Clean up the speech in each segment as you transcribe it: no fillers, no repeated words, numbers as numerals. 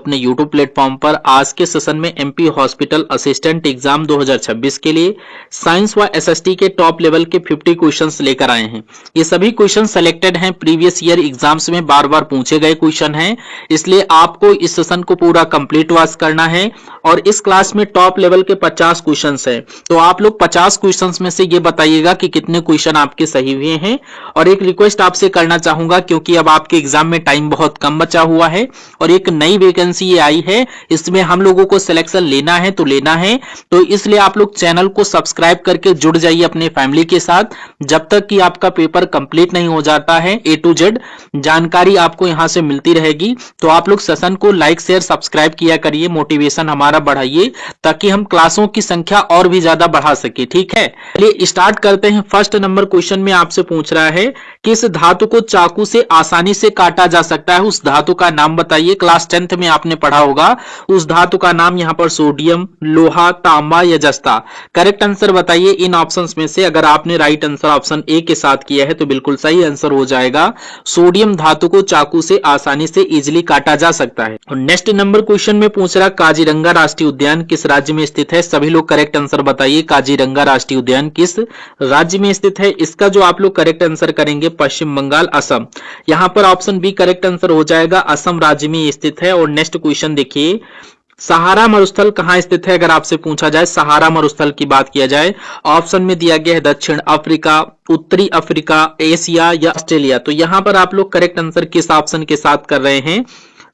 अपने YouTube platform पर आज के सेशन में एमपी हॉस्पिटल असिस्टेंट एग्जाम 2026 के लिए साइंस व एसएसटी के टॉप लेवल के 50 क्वेश्चंस लेकर आए हैं। ये सभी क्वेश्चन सेलेक्टेड हैं, प्रीवियस ईयर एग्जाम्स में बार बार पूछे गए क्वेश्चन हैं, इसलिए आपको इस सेशन को पूरा कंप्लीट वॉच करना है। और इस क्लास में टॉप लेवल के 50 क्वेश्चंस हैं, तो आप लोग 50 क्वेश्चंस में से ये बताइएगा कि कितने क्वेश्चन आपके सही हुए हैं। और एक रिक्वेस्ट आपसे करना चाहूंगा, क्योंकि अब आपके एग्जाम में टाइम बहुत कम बचा हुआ है और एक नई वैकेंसी ये आई है, इसमें हम लोगों को सिलेक्शन लेना है तो लेना है, तो इसलिए आप लोग चैनल को सब्सक्राइब करके जुड़ जाइए अपने फैमिली के साथ। जब तक कि आपका पेपर कंप्लीट नहीं हो जाता है, A to Z जानकारी आपको यहां से मिलती रहेगी। तो आप लोग सेशन को लाइक शेयर सब्सक्राइब किया करिए, मोटिवेशन हमारा बढ़ाइए ताकि हम क्लासों की संख्या और भी ज्यादा बढ़ा सके। ठीक है, चलिए स्टार्ट करते हैं। फर्स्ट नंबर क्वेश्चन में आपसे पूछ रहा है, किस धातु को चाकू से आसानी से काटा जा सकता है, उस धातु का नाम बताइए। क्लास 10th में आपने पढ़ा होगा, उस धातु का नाम यहाँ पर सोडियम, लोहा, तांबा या जस्ता। करेक्ट आंसर बताइए इन ऑप्शंस में से। अगर आपने राइट आंसर ऑप्शन ए के साथ किया है तो बिल्कुल सही आंसर हो जाएगा। सोडियम धातु को चाकू से आसानी से इजिली काटा जा सकता है। और नेक्स्ट नंबर क्वेश्चन में पूछ रहा, काजीरंगा राष्ट्रीय उद्यान किस राज्य में स्थित है। सभी लोग करेक्ट आंसर बताइए, काजीरंगा राष्ट्रीय उद्यान किस राज्य में स्थित है। इसका जो आप लोग करेक्ट आंसर करेंगे, पश्चिम बंगाल, असम। यहां पर ऑप्शन बी करेक्ट आंसर हो जाएगा, असम राज्य में स्थित है। और नेक्स्ट क्वेश्चन देखिए, सहारा मरुस्थल कहां स्थित है। अगर आपसे पूछा जाए सहारा मरुस्थल की बात किया जाए, ऑप्शन में दिया गया है दक्षिण अफ्रीका, उत्तरी अफ्रीका, एशिया या ऑस्ट्रेलिया। तो यहां पर आप लोग करेक्ट आंसर किस ऑप्शन के साथ कर रहे हैं।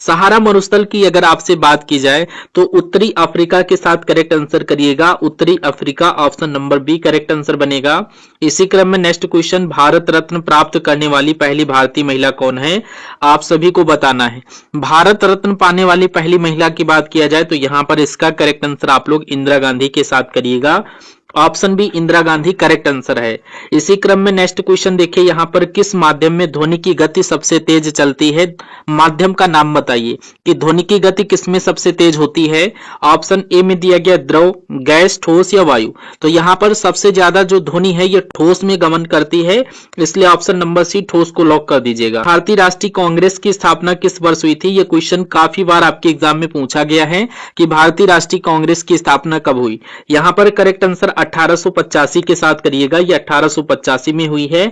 सहारा मरुस्थल की अगर आपसे बात की जाए तो उत्तरी अफ्रीका के साथ करेक्ट आंसर करिएगा, उत्तरी Africa, option number B correct answer बनेगा। इसी क्रम में नेक्स्ट क्वेश्चन, भारत रत्न प्राप्त करने वाली पहली भारतीय महिला कौन है, आप सभी को बताना है। भारत रत्न पाने वाली पहली महिला की बात किया जाए तो यहां पर इसका करेक्ट आंसर आप लोग इंदिरा गांधी के साथ करिएगा, option B Indira Gandhi correct answer है। इसी क्रम में नेक्स्ट क्वेश्चन देखिए, यहां पर किस माध्यम में ध्वनि की गति सबसे तेज चलती है। माध्यम का नाम बताइए कि ध्वनि की गति किसमें सबसे तेज होती है। ऑप्शन ए में दिया गया द्रव, गैस, ठोस या वायु। तो यहां पर सबसे ज्यादा जो ध्वनि है ये ठोस में गमन करती है, इसलिए ऑप्शन नंबर सी ठोस को लॉक कर दीजिएगा। भारतीय राष्ट्रीय कांग्रेस की स्थापना किस वर्ष हुई थी। ये क्वेश्चन काफी बार आपके एग्जाम में पूछा गया है कि भारतीय राष्ट्रीय कांग्रेस की स्थापना कब हुई। यहां पर करेक्ट आंसर 1885 के साथ करिएगा, ये 1885 में हुई है।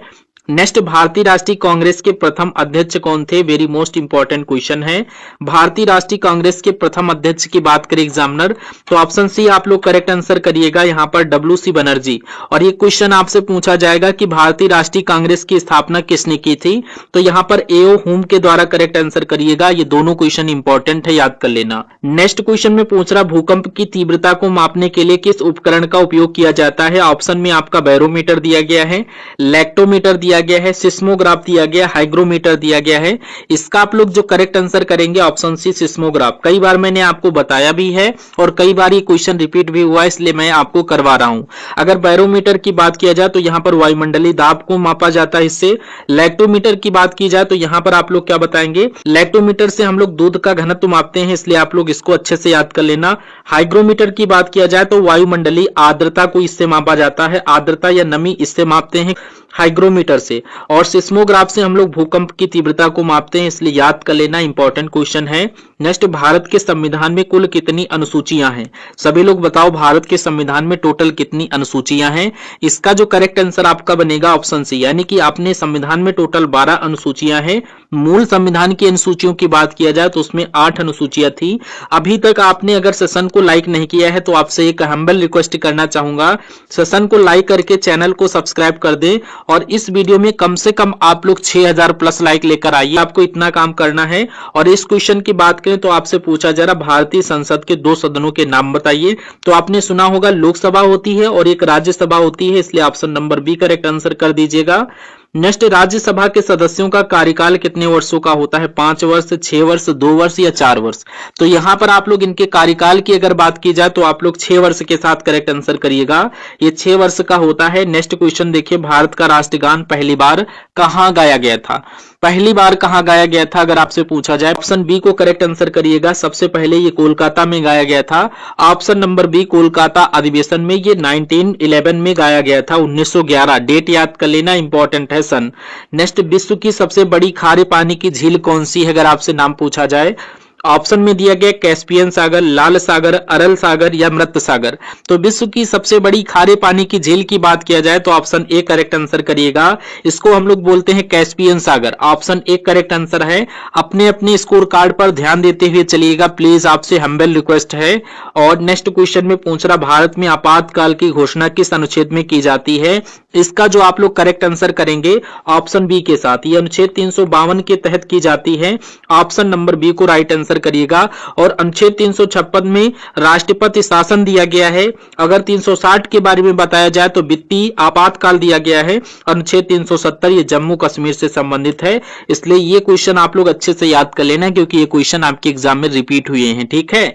नेक्स्ट, भारतीय राष्ट्रीय कांग्रेस के प्रथम अध्यक्ष कौन थे। वेरी मोस्ट इंपॉर्टेंट क्वेश्चन है। भारतीय राष्ट्रीय कांग्रेस के प्रथम अध्यक्ष की बात करें एग्जामिनर, तो ऑप्शन सी आप लोग करेक्ट आंसर करिएगा, यहां पर WC बनर्जी। और ये क्वेश्चन आपसे पूछा जाएगा कि भारतीय राष्ट्रीय कांग्रेस की स्थापना किसने की थी, तो यहां पर AO हुम के द्वारा करेक्ट आंसर करिएगा। ये दोनों क्वेश्चन इंपॉर्टेंट है, याद कर लेना। नेक्स्ट क्वेश्चन में पूछ रहा, भूकंप की तीव्रता को मापने के लिए किस उपकरण का उपयोग किया जाता है। ऑप्शन में आपका बैरोमीटर दिया गया है, लेक्टोमीटर दिया गया है, सिस्मोग्राफ दिया गया, हाइग्रोमीटर दिया गया है। इसका आप लोग जो करेक्ट आंसर करेंगे ऑप्शन सी सिस्मोग्राफ। कई बार मैंने आपको बताया भी है और कई बार ये क्वेश्चन रिपीट भी हुआ है, इसलिए मैं आपको करवा रहा हूं। अगर बैरोमीटर की बात किया जाए तो यहां पर वायुमंडलीय दाब को मापा जाता है इससे। लैक्टोमीटर की बात की जाए तो यहां पर आप लोग क्या बताएंगे, लैक्टोमीटर से हम लोग दूध का घनत्व मापते हैं, इसलिए आप लोग इसको अच्छे से याद कर लेना। हाइग्रोमीटर की बात किया जाए तो वायुमंडलीय आर्द्रता को इससे मापा जाता है, आर्द्रता या नमी इससे मापते हैं हाइग्रोमीटर से। और सिस्मोग्राफ से हम लोग भूकंप की तीव्रता को मापते हैं, इसलिए याद कर लेना, इंपॉर्टेंट क्वेश्चन है। नेक्स्ट, भारत के संविधान में कुल कितनी अनुसूचियां हैं। सभी लोग बताओ भारत के संविधान में टोटल कितनी अनुसूचियां हैं। इसका जो करेक्ट आंसर आपका बनेगा ऑप्शन सी, यानी कि आपने संविधान में टोटल 12 अनुसूचियां हैं। मूल संविधान की अनुसूचियों की बात किया जाए तो उसमें 8 अनुसूचियां थी। अभी तक आपने अगर सेशन को लाइक नहीं किया है तो आपसे एक हम्बल रिक्वेस्ट करना चाहूंगा, सेशन को लाइक करके चैनल को सब्सक्राइब कर दे और इस वीडियो में कम से कम आप लोग 6000 प्लस लाइक लेकर आइए। आपको इतना काम करना है। और इस क्वेश्चन की बात करें तो आपसे पूछा जा रहा, भारतीय संसद के 2 सदनों के नाम बताइए। तो आपने सुना होगा लोकसभा होती है और एक राज्यसभा होती है, इसलिए option number B correct answer कर दीजिएगा। नेक्स्ट, राज्यसभा के सदस्यों का कार्यकाल कितने वर्षों का होता है। 5 वर्ष, 6 वर्ष, 2 वर्ष या 4 वर्ष। तो यहां पर आप लोग इनके कार्यकाल की अगर बात की जाए तो आप लोग 6 वर्ष के साथ करेक्ट आंसर करिएगा, ये 6 वर्ष का होता है। नेक्स्ट क्वेश्चन देखिए, भारत का राष्ट्रगान पहली बार कहां गाया गया था। पहली बार कहां गाया गया था अगर आपसे पूछा जाए, ऑप्शन बी को करेक्ट आंसर करिएगा। सबसे पहले ये कोलकाता में गाया गया था, ऑप्शन नंबर बी कोलकाता अधिवेशन में। ये 1911 में गाया गया था, 1911। डेट याद कर लेना, इंपॉर्टेंट है सन। नेक्स्ट, विश्व की सबसे बड़ी खारे पानी की झील कौन सी है अगर आपसे नाम पूछा जाए। ऑप्शन में दिया गया कैस्पियन सागर, लाल सागर, अरल सागर या मृत सागर। तो विश्व की सबसे बड़ी खारे पानी की झील की बात किया जाए तो ऑप्शन ए करेक्ट आंसर करिएगा। इसको हम लोग बोलते हैं Caspian Sagar. Option A correct answer है। अपने अपने स्कोर कार्ड पर ध्यान देते हुए चलिएगा प्लीज, आपसे हम्बल रिक्वेस्ट है। और नेक्स्ट क्वेश्चन में पूछ रहा, भारत में आपातकाल की घोषणा किस अनुच्छेद में की जाती है? इसका जो आप लोग करेक्ट आंसर करेंगे ऑप्शन बी के साथ, ये अनुच्छेद 352 के तहत की जाती है। ऑप्शन नंबर बी को राइट आंसर करिएगा। और अनुच्छेद 356 में राष्ट्रपति शासन दिया गया है। अगर 360 के बारे में बताया जाए तो वित्तीय आपातकाल दिया गया है। अनुच्छेद 370 ये जम्मू कश्मीर से संबंधित है, इसलिए ये क्वेश्चन आप लोग अच्छे से याद कर लेना क्योंकि ये क्वेश्चन आपके एग्जाम में रिपीट हुए हैं, ठीक है।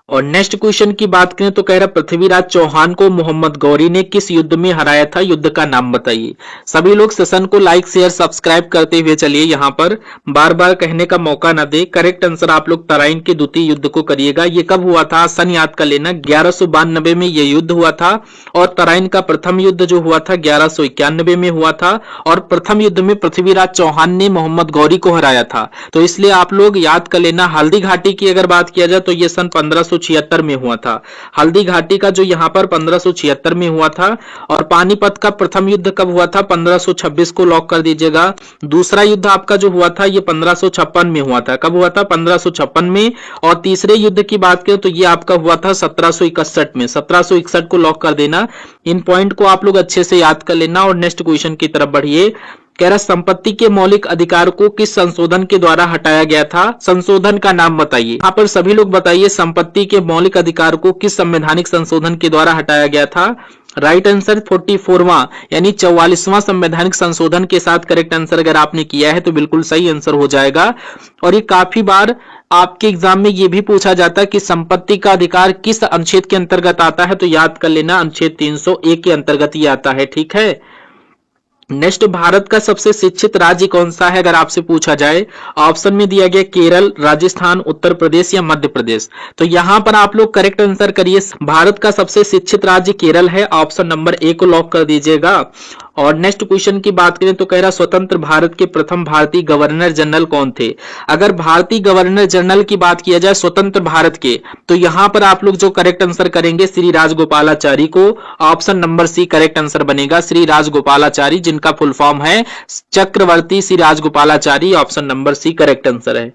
और नेक्स्ट क्वेश्चन की बात करें तो कह रहा, पृथ्वीराज चौहान को मोहम्मद गौरी ने किस युद्ध में हराया था? युद्ध का नाम बताइए। सभी लोग सेशन को लाइक शेयर सब्सक्राइब करते हुए चलिए, यहाँ पर बार बार कहने का मौका ना दे। करेक्ट आंसर आप लोग तराइन के द्वितीय युद्ध को करिएगा। ये कब हुआ था? सन याद कर लेना, 1192 में ये युद्ध हुआ था। और तराइन का प्रथम युद्ध जो हुआ था 1191 में हुआ था। और प्रथम युद्ध में पृथ्वीराज चौहान ने मोहम्मद गौरी को हराया था, तो इसलिए आप लोग याद कर लेना। हल्दी घाटी की अगर बात किया जाए तो ये सन 1576 में हुआ था। हल्दी घाटी का जो यहाँ पर 1576 में हुआ था। और पानीपत का प्रथम युद्ध कब हुआ था? 1526 को लॉक कर दीजिएगा। दूसरा युद्ध आपका जो हुआ था ये 1556 में हुआ था। कब हुआ था? 1556 में। और तीसरे युद्ध की बात करें तो ये आपका हुआ था 1761 में। 1761 को लॉक कर देना। इन पॉइंट को आप लोग अच्छे से याद कर लेना। और नेक्स्ट क्वेश्चन की तरफ बढ़िए। कह रहा, संपत्ति के मौलिक अधिकार को किस संशोधन के द्वारा हटाया गया था? संशोधन का नाम बताइए। यहाँ पर सभी लोग बताइए, संपत्ति के मौलिक अधिकार को किस संवैधानिक संशोधन के द्वारा हटाया गया था? राइट आंसर 44वां यानी 44वां संवैधानिक संशोधन के साथ करेक्ट आंसर अगर आपने किया है तो बिल्कुल सही आंसर हो जाएगा। और ये काफी बार आपके एग्जाम में ये भी पूछा जाता है कि संपत्ति का अधिकार किस अनुच्छेद के अंतर्गत आता है, तो याद कर लेना अनुच्छेद 301 के अंतर्गत ही आता है, ठीक है। नेक्स्ट, भारत का सबसे शिक्षित राज्य कौन सा है अगर आपसे पूछा जाए? ऑप्शन में दिया गया केरल, राजस्थान, उत्तर प्रदेश या मध्य प्रदेश। तो यहां पर आप लोग करेक्ट आंसर करिए। भारत का सबसे शिक्षित राज्य केरल है। ऑप्शन नंबर ए को लॉक कर दीजिएगा। और नेक्स्ट क्वेश्चन की बात करें तो कह रहा, स्वतंत्र भारत के प्रथम भारतीय गवर्नर जनरल कौन थे? अगर भारतीय गवर्नर जनरल की बात किया जाए स्वतंत्र भारत के, तो यहां पर आप लोग जो करेक्ट आंसर करेंगे श्री राजगोपालाचारी को। Option number C correct answer बनेगा, श्री राजगोपालाचारी, जिनका फुल फॉर्म है Chakravarti Shri Rajagopalachari. Option number C correct answer है।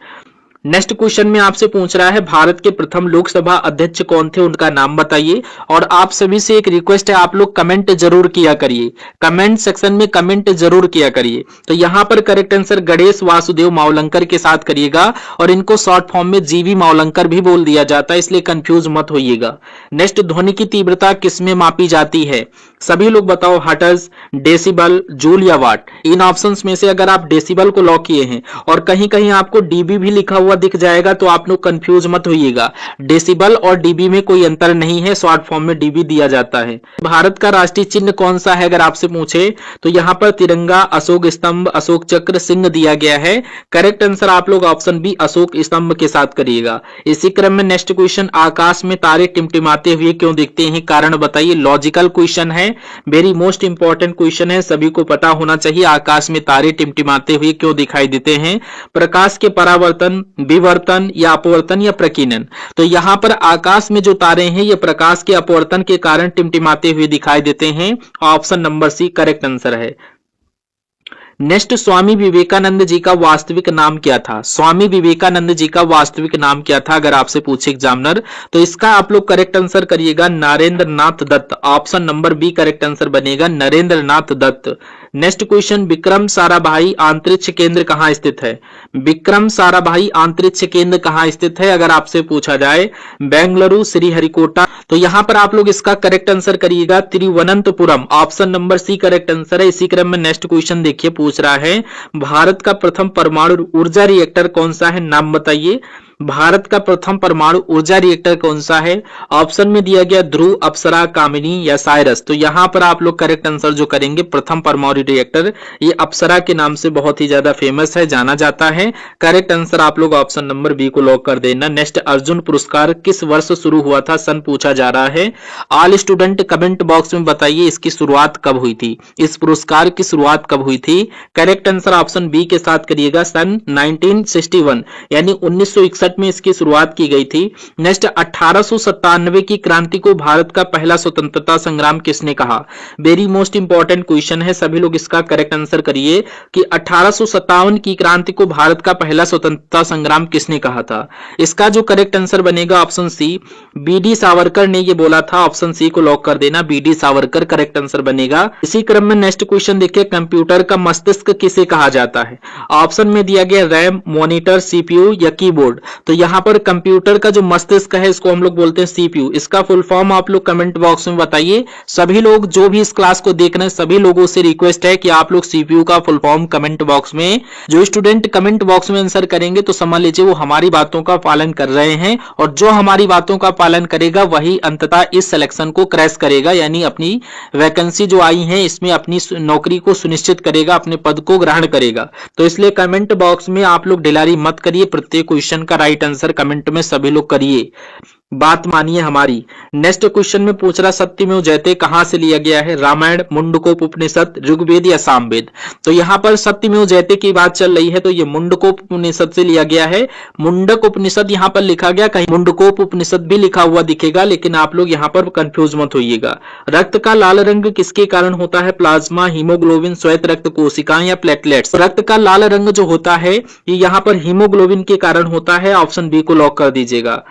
नेक्स्ट क्वेश्चन में आपसे पूछ रहा है, भारत के प्रथम लोकसभा अध्यक्ष कौन थे? उनका नाम बताइए। और आप सभी से एक रिक्वेस्ट है, आप लोग कमेंट जरूर किया करिए, कमेंट सेक्शन में कमेंट जरूर किया करिए। तो यहां पर करेक्ट आंसर गणेश वासुदेव मावलंकर के साथ करिएगा। और इनको शॉर्ट फॉर्म में जीवी मावलंकर भी बोल दिया जाता है, इसलिए कंफ्यूज मत होइएगा। नेक्स्ट, ध्वनि की तीव्रता किसमें मापी जाती है? सभी लोग बताओ, हर्ट्ज, डेसिबल, जूल या वाट। इन ऑप्शंस में से अगर आप डेसिबल को लॉक किए हैं और कहीं कहीं आपको डीबी भी लिखा हुआ दिख जाएगा तो आप लोग कंफ्यूज मत होइएगा। डेसिबल और डीबी में कोई अंतर नहीं है, शॉर्ट फॉर्म में डीबी दिया जाता है। भारत का राष्ट्रीय चिन्ह कौन सा है अगर आपसे पूछे तो यहाँ पर तिरंगा, अशोक स्तंभ, अशोक चक्र, सिंह दिया गया है। करेक्ट आंसर आप लोग ऑप्शन बी अशोक स्तंभ के साथ करिएगा। इसी क्रम में नेक्स्ट क्वेश्चन, आकाश में तारे टिमटिमाते हुए क्यों दिखते हैं? कारण बताइए। लॉजिकल क्वेश्चन है, वेरी मोस्ट इंपॉर्टेंट क्वेश्चन है, सभी को पता होना चाहिए आकाश में तारे टिमटिमाते हुए क्यों दिखाई देते हैं। प्रकाश के परावर्तन, विवर्तन या अपवर्तन या प्रकीर्णन। तो यहां पर आकाश में जो तारे हैं ये प्रकाश के अपवर्तन के कारण टिमटिमाते हुए दिखाई देते हैं। Option number C correct answer है। नेक्स्ट, स्वामी विवेकानंद जी का वास्तविक नाम क्या था? स्वामी विवेकानंद जी का वास्तविक नाम क्या था अगर आपसे पूछे एग्जामिनर, तो इसका आप लोग करेक्ट आंसर करिएगा Narendra Nath Dutt. Option number B correct answer बनेगा, नरेंद्र नाथ दत्त। नेक्स्ट क्वेश्चन, विक्रम साराभाई अंतरिक्ष केंद्र कहां स्थित है? विक्रम साराभाई अंतरिक्ष केंद्र कहां स्थित है अगर आपसे पूछा जाए? बेंगलुरु, श्रीहरिकोटा। तो यहां पर आप लोग इसका करेक्ट आंसर करिएगा Thiruvananthapuram. Option number C correct answer है। इसी क्रम में नेक्स्ट क्वेश्चन देखिए, पूछ रहा है भारत का प्रथम परमाणु ऊर्जा रिएक्टर कौन सा है? नाम बताइए। भारत का प्रथम परमाणु ऊर्जा रिएक्टर कौन सा है? ऑप्शन में दिया गया ध्रुव, अप्सरा, कामिनी या साइरस। तो यहां पर आप लोग करेक्ट आंसर जो करेंगे प्रथम परमाणु रिएक्टर, ये अप्सरा के नाम से बहुत ही ज्यादा फेमस है, जाना जाता है। करेक्ट आंसर आप लोग ऑप्शन नंबर बी को लॉक कर देना। नेक्स्ट, अर्जुन पुरस्कार किस वर्ष शुरू हुआ था? सन पूछा जा रहा है। ऑल स्टूडेंट कमेंट बॉक्स में बताइए इसकी शुरुआत कब हुई थी, इस पुरस्कार की शुरुआत कब हुई थी? करेक्ट आंसर ऑप्शन बी के साथ करिएगा, सन 1961 यानी 1961 में इसकी शुरुआत की गई थी। नेक्स्ट, 1897 की क्रांति को भारत का पहला स्वतंत्रता संग्राम किसने कहा? वेरी मोस्ट इंपॉर्टेंट क्वेश्चन है, सभी लोग इसका करेक्ट आंसर करिए कि 1857 की क्रांति को भारत का पहला स्वतंत्रता संग्राम किसने कहा था? इसका जो करेक्ट आंसर बनेगा ऑप्शन सी, बी.डी. सावरकर ने ये बोला था। ऑप्शन सी को लॉक कर देना, बी.डी. सावरकर करेक्ट आंसर बनेगा। इसी क्रम में नेक्स्ट क्वेश्चन देखिए, कंप्यूटर का मस्तिष्क किसे कहा जाता है? ऑप्शन में दिया गया रैम, मॉनिटर, सीपीयू या कीबोर्ड। तो यहां पर कंप्यूटर का जो मस्तिष्क है इसको हम लोग बोलते हैं सीपीयू। इसका फुल फॉर्म आप लोग कमेंट बॉक्स में बताइए। सभी लोग जो भी इस क्लास को देख रहे हैं सभी लोगों से रिक्वेस्ट है कि आप लोग सीपीयू का फुल फॉर्म कमेंट बॉक्स में, जो स्टूडेंट कमेंट बॉक्स में आंसर करेंगे तो समझ लीजिए वो हमारी बातों का पालन कर रहे हैं, और जो हमारी बातों का पालन करेगा वही अंततः इस सिलेक्शन को क्रैश करेगा, यानी अपनी वैकेंसी जो आई है इसमें अपनी नौकरी को सुनिश्चित करेगा, अपने पद को ग्रहण करेगा। तो इसलिए कमेंट बॉक्स में आप लोग ढिलारी मत करिए, प्रत्येक क्वेश्चन का राइट आंसर कमेंट में सभी लोग करिए, बात मानिए हमारी। नेक्स्ट क्वेश्चन में पूछ रहा सत्यमेव जयते कहां से लिया गया है? रामायण, मुंडकोप उपनिषद, ऋग्वेद या सामवेद। तो यहां पर सत्यमेव जयते की बात चल रही है तो ये मुंडकोप उपनिषद से लिया गया है। मुंडक उपनिषद यहां पर लिखा गया, कहीं मुंडकोप उपनिषद भी लिखा हुआ दिखेगा, लेकिन आप लोग यहां पर कंफ्यूज मत होइएगा। रक्त का लाल रंग किसके कारण होता है? प्लाज्मा, हीमोग्लोबिन, श्वेत रक्त कोशिकाएं या प्लेटलेट्स। रक्त का लाल रंग जो होता है ये यहां पर हीमोग्लोबिन के कारण होता है। ऑप्शन बी को लॉक कर दीजिएगा।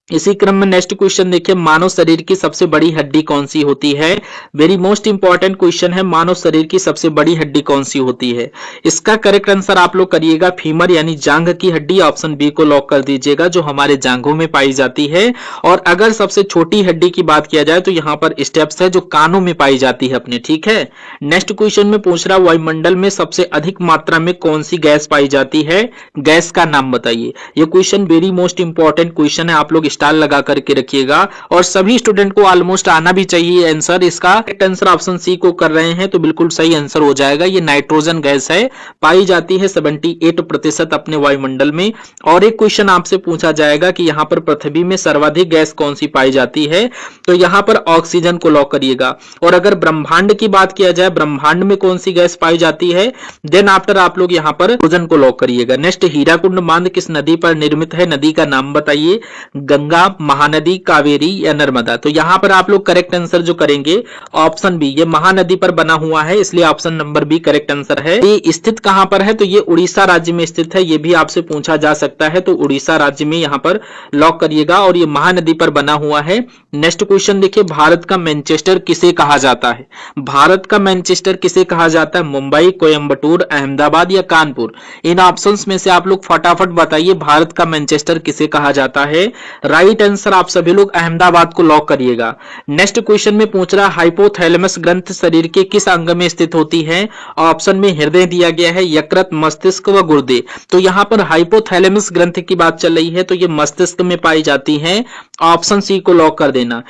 इसी क्रम में नेक्स्ट क्वेश्चन देखिए, मानव शरीर की सबसे बड़ी हड्डी कौन सी होती है? वेरी मोस्ट इंपॉर्टेंट क्वेश्चन है, मानव शरीर की सबसे बड़ी हड्डी कौन सी होती है? इसका करेक्ट आंसर आप लोग करिएगा फीमर यानी जांघ की हड्डी। ऑप्शन बी को लॉक कर दीजिएगा, जो हमारे जांघों में पाई जाती है। और अगर सबसे छोटी हड्डी की बात किया जाए तो यहाँ पर स्टेप्स है जो कानों में पाई जाती है अपने, ठीक है। नेक्स्ट क्वेश्चन में पूछ रहा वायुमंडल में सबसे अधिक मात्रा में कौन सी गैस पाई जाती है? गैस का नाम बताइए। ये question very most important question है, आप लोग स्टार लगा करके रखिएगा और सभी स्टूडेंट को ऑलमोस्ट आना भी चाहिए आंसर। इसका करेक्ट आंसर ऑप्शन सी को कर रहे हैं तो बिल्कुल सही आंसर हो जाएगा। ये नाइट्रोजन गैस है, पाई जाती है 78% अपने वायुमंडल में। और एक क्वेश्चन आपसे पूछा जाएगा कि यहाँ पर पृथ्वी में सर्वाधिक गैस कौन सी पाई जाती है? तो यहाँ पर ऑक्सीजन को लॉक करिएगा। और अगर ब्रह्मांड की बात किया जाए, ब्रह्मांड में कौन सी गैस पाई जाती है, देन आफ्टर आप लोग यहाँ पर हाइड्रोजन को लॉक करिएगा। नेक्स्ट, हीराकुंड बांध किस नदी पर निर्मित है? नदी का नाम बताइए। गंगा, महानदी, कावेरी या नर्मदा। तो यहां पर आप लोग करेक्ट आंसर जो करेंगे ऑप्शन बी, ये महानदी पर बना हुआ है, इसलिए option number B correct answer है। ये स्थित कहां पर है? तो ये उड़ीसा राज्य में स्थित है, ये भी आपसे पूछा जा सकता है, तो उड़ीसा राज्य में यहां पर लॉक करिएगा और ये महानदी पर बना हुआ है। नेक्स्ट क्वेश्चन देखिए, भारत का मैनचेस्टर किसे कहा जाता है? भारत का मैनचेस्टर किसे कहा जाता है? मुंबई, कोयंबटूर, अहमदाबाद या कानपुर। इन ऑप्शंस में से आप लोग फटाफट बताइए भारत का मैनचेस्टर किसे कहा जाता है। राइट आंसर आप सभी लोग अहमदाबाद को लॉक करिएगा। नेक्स्ट क्वेश्चन में पूछ रहा हाइपोथैलेमस ग्रंथ शरीर के किस अंग में स्थित होती है? ऑप्शन में हृदय दिया गया है, यकृत, मस्तिष्क व गुर्दे। तो यहां पर हाइपोथैलेमस ग्रंथ की बात चल रही है तो ये मस्तिष्क में पाई जाती है। ऑप्शन सी को लॉक कर देना।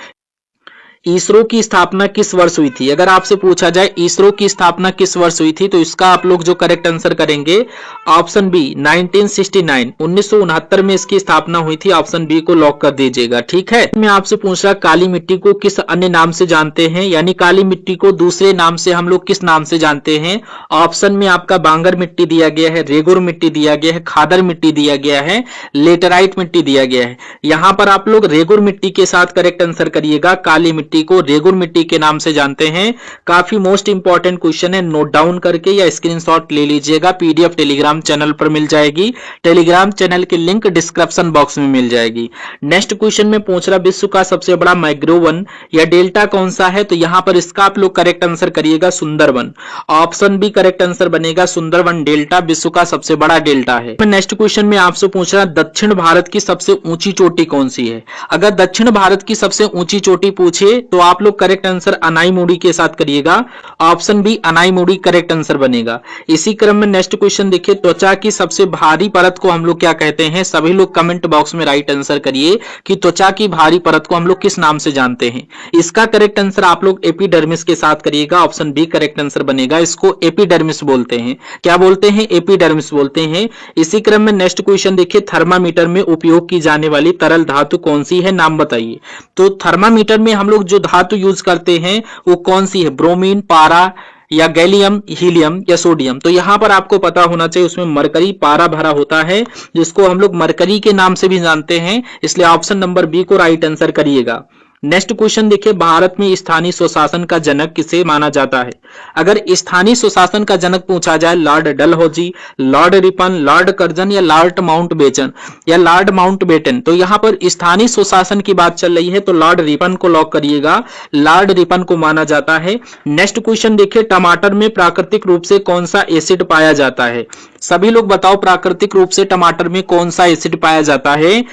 इसरो की स्थापना किस वर्ष हुई थी? अगर आपसे पूछा जाए इसरो की स्थापना किस वर्ष हुई थी तो इसका आप लोग जो करेक्ट आंसर करेंगे ऑप्शन बी 1969, 1969 में इसकी स्थापना हुई थी। ऑप्शन बी को लॉक कर दीजिएगा, ठीक है। मैं आपसे पूछ रहा काली मिट्टी को किस अन्य नाम से जानते हैं, यानी काली मिट्टी को दूसरे नाम से हम लोग किस नाम से जानते हैं? ऑप्शन में आपका बांगर मिट्टी दिया गया है, रेगुर मिट्टी दिया गया है, खादर मिट्टी दिया गया है, लेटराइट मिट्टी दिया गया है। यहां पर आप लोग रेगुर मिट्टी के साथ करेक्ट आंसर करिएगा। काली मिट्टी को रेगुर मिट्टी के नाम से जानते हैं। काफी मोस्ट इंपॉर्टेंट क्वेश्चन है, नोट डाउन करके या स्क्रीनशॉट ले लीजिएगा। पीडीएफ टेलीग्राम चैनल पर मिल जाएगी, टेलीग्राम चैनल की लिंक डिस्क्रिप्शन बॉक्स में मिल जाएगी। नेक्स्ट क्वेश्चन में पूछ रहा विश्व का सबसे बड़ा मैंग्रोवन या डेल्टा कौन सा है? तो यहां पर इसका आप लोग करेक्ट आंसर करिएगा Sundarban. Option B correct answer बनेगा, सुंदरवन डेल्टा विश्व का सबसे बड़ा डेल्टा है। नेक्स्ट क्वेश्चन में आपसे पूछ रहा दक्षिण भारत की सबसे ऊंची चोटी कौन सी है? अगर दक्षिण भारत की सबसे ऊंची चोटी पूछे तो आप लोग करेक्ट आंसर अनाईमुड़ी के साथ करिएगा, option B Anamudi correct answer बनेगा। इसी क्रम में नेक्स्ट क्वेश्चन देखिए, त्वचा की सबसे भारी परत को हम लोग क्या कहते हैं? सभी लोग कमेंट बॉक्स में राइट आंसर करिए कि त्वचा की भारी परत को हम लोग किस नाम से जानते हैं। इसका करेक्ट आंसर आप लोग एपिडर्मिस के साथ करिएगा, ऑप्शन बी करेक्ट आंसर बनेगा। इसको एपिडर्मिस बोलते हैं। क्या बोलते हैं? एपिडर्मिस बोलते हैं। इसी क्रम में नेक्स्ट क्वेश्चन देखिए, थर्मामीटर में उपयोग की जाने वाली तरल धातु कौन सी है? नाम बताइए। तो थर्मामीटर में हम लोग जो धातु यूज करते हैं वो कौन सी है? ब्रोमीन, पारा या गैलियम, हीलियम या सोडियम? तो यहां पर आपको पता होना चाहिए, उसमें मरकरी पारा भरा होता है, जिसको हम लोग मरकरी के नाम से भी जानते हैं, इसलिए ऑप्शन नंबर बी को राइट आंसर करिएगा। नेक्स्ट क्वेश्चन देखिए, भारत में स्थानीय स्वशासन का जनक किसे माना जाता है? अगर स्थानीय स्वशासन का जनक पूछा जाए, Lord Dalhousie, Lord Ripon, Lord Curzon या लॉर्ड माउंटबेटन या लॉर्ड माउंटबेटन, तो यहां पर स्थानीय स्वशासन की बात चल रही है, तो लॉर्ड रिपन को लॉक करिएगा, लॉर्ड रिपन को माना जाता है। नेक्स्ट क्वेश्चन देखिए, टमाटर में प्राकृतिक रूप से कौन सा एसिड पाया जाता है? सभी लोग बताओ, प्राकृतिक रूप से टमाटर में कौन सा एसिड पाया जाता है?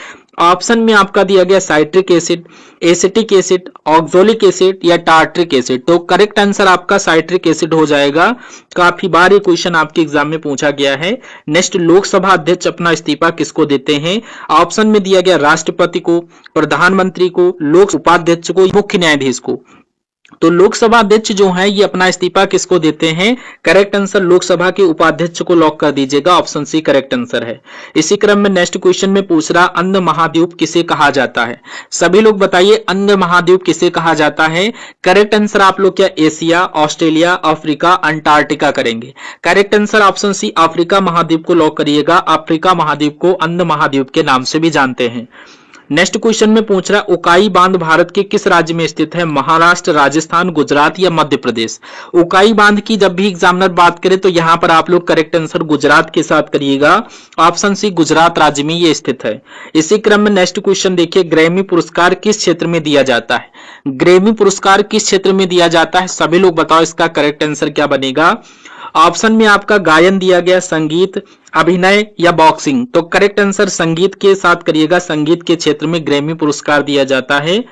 ऑप्शन में आपका दिया गया citric acid, acetic acid, oxalic acid या टार्ट्रिक एसिड। तो करेक्ट आंसर आपका साइट्रिक एसिड हो जाएगा। काफी बार ये क्वेश्चन आपके एग्जाम में पूछा गया है। नेक्स्ट, लोकसभा अध्यक्ष अपना इस्तीफा किसको देते हैं? ऑप्शन में दिया गया राष्ट्रपति को, प्रधानमंत्री को, लोक उपाध्यक्ष को, मुख्य न्यायाधीश को। तो लोकसभा अध्यक्ष जो है ये अपना इस्तीफा किसको देते हैं? करेक्ट आंसर लोकसभा के उपाध्यक्ष को लॉक कर दीजिएगा, ऑप्शन सी करेक्ट आंसर है। इसी क्रम में नेक्स्ट क्वेश्चन में पूछ रहा, अंध महाद्वीप किसे कहा जाता है? सभी लोग बताइए, अंध महाद्वीप किसे कहा जाता है? करेक्ट आंसर आप लोग क्या एशिया, ऑस्ट्रेलिया, अफ्रीका, अंटार्कटिका करेंगे? Correct answer option C Africa महाद्वीप को लॉक करिएगा। अफ्रीका महाद्वीप को अंध महाद्वीप के नाम से भी जानते हैं। नेक्स्ट क्वेश्चन में पूछ रहा, उकाई बांध भारत के किस राज्य में स्थित है? महाराष्ट्र, राजस्थान, गुजरात या मध्य प्रदेश? उकाई बांध की जब भी एग्जामिनर बात करे तो यहां पर आप लोग करेक्ट आंसर गुजरात के साथ करिएगा, ऑप्शन सी गुजरात राज्य में ये स्थित है। इसी क्रम में नेक्स्ट क्वेश्चन देखिए, ग्रैमी पुरस्कार किस क्षेत्र में दिया जाता है? ग्रैमी पुरस्कार किस क्षेत्र में दिया जाता है? सभी लोग बताओ, इसका करेक्ट आंसर क्या बनेगा? ऑप्शन में आपका गायन दिया गया, संगीत, अभिनय या बॉक्सिंग। तो करेक्ट आंसर संगीत के साथ करिएगा, संगीत के क्षेत्र में ग्रैमी पुरस्कार दिया जाता है।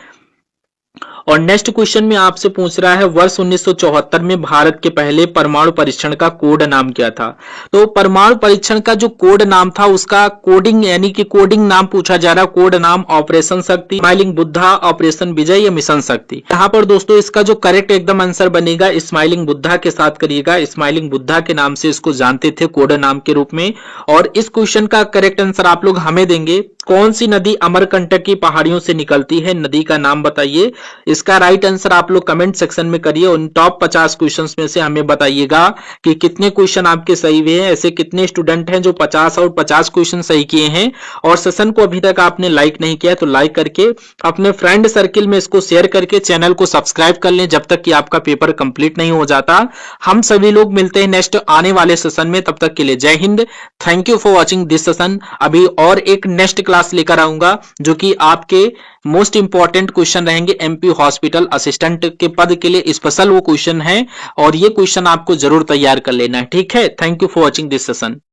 और नेक्स्ट क्वेश्चन में आपसे पूछ रहा है, वर्ष 1974 में भारत के पहले परमाणु परीक्षण का कोड नाम क्या था? तो परमाणु परीक्षण का जो कोड नाम था उसका कोडिंग यानी कि कोडिंग नाम पूछा जा रहा है। कोड नाम ऑपरेशन शक्ति, स्माइलिंग बुद्धा, ऑपरेशन विजय या मिशन शक्ति। यहाँ पर दोस्तों इसका जो करेक्ट एकदम आंसर बनेगा स्माइलिंग बुद्धा के साथ करिएगा। स्माइलिंग बुद्धा के नाम से इसको जानते थे कोड नाम के रूप में। और इस क्वेश्चन का करेक्ट आंसर आप लोग हमें देंगे, कौन सी नदी अमरकंटक की पहाड़ियों से निकलती है? नदी का नाम बताइए। इसका राइट आंसर आप लोग कमेंट सेक्शन में करिए। उन टॉप 50 क्वेश्चंस में से हमें बताइएगा कि कितने क्वेश्चन आपके सही हुए हैं। ऐसे कितने स्टूडेंट हैं जो 50 और 50 क्वेश्चन सही किए हैं। और सेशन को अभी तक आपने लाइक नहीं किया तो लाइक करके अपने फ्रेंड सर्किल में इसको शेयर करके चैनल को सब्सक्राइब कर लें जब तक कि आपका पेपर कंप्लीट नहीं हो जाता। हम सभी लोग मिलते हैं नेक्स्ट आने वाले सेशन में, तब तक के लिए जय Hind. Thank you for watching this session. अभी और एक नेक्स्ट क्लास लेकर आऊंगा जो कि आपके मोस्ट इंपॉर्टेंट क्वेश्चन रहेंगे। एमपी हॉस्पिटल असिस्टेंट के पद के लिए स्पेशल वो क्वेश्चन है और ये क्वेश्चन आपको जरूर तैयार कर लेना है। ठीक है, thank you for watching this session.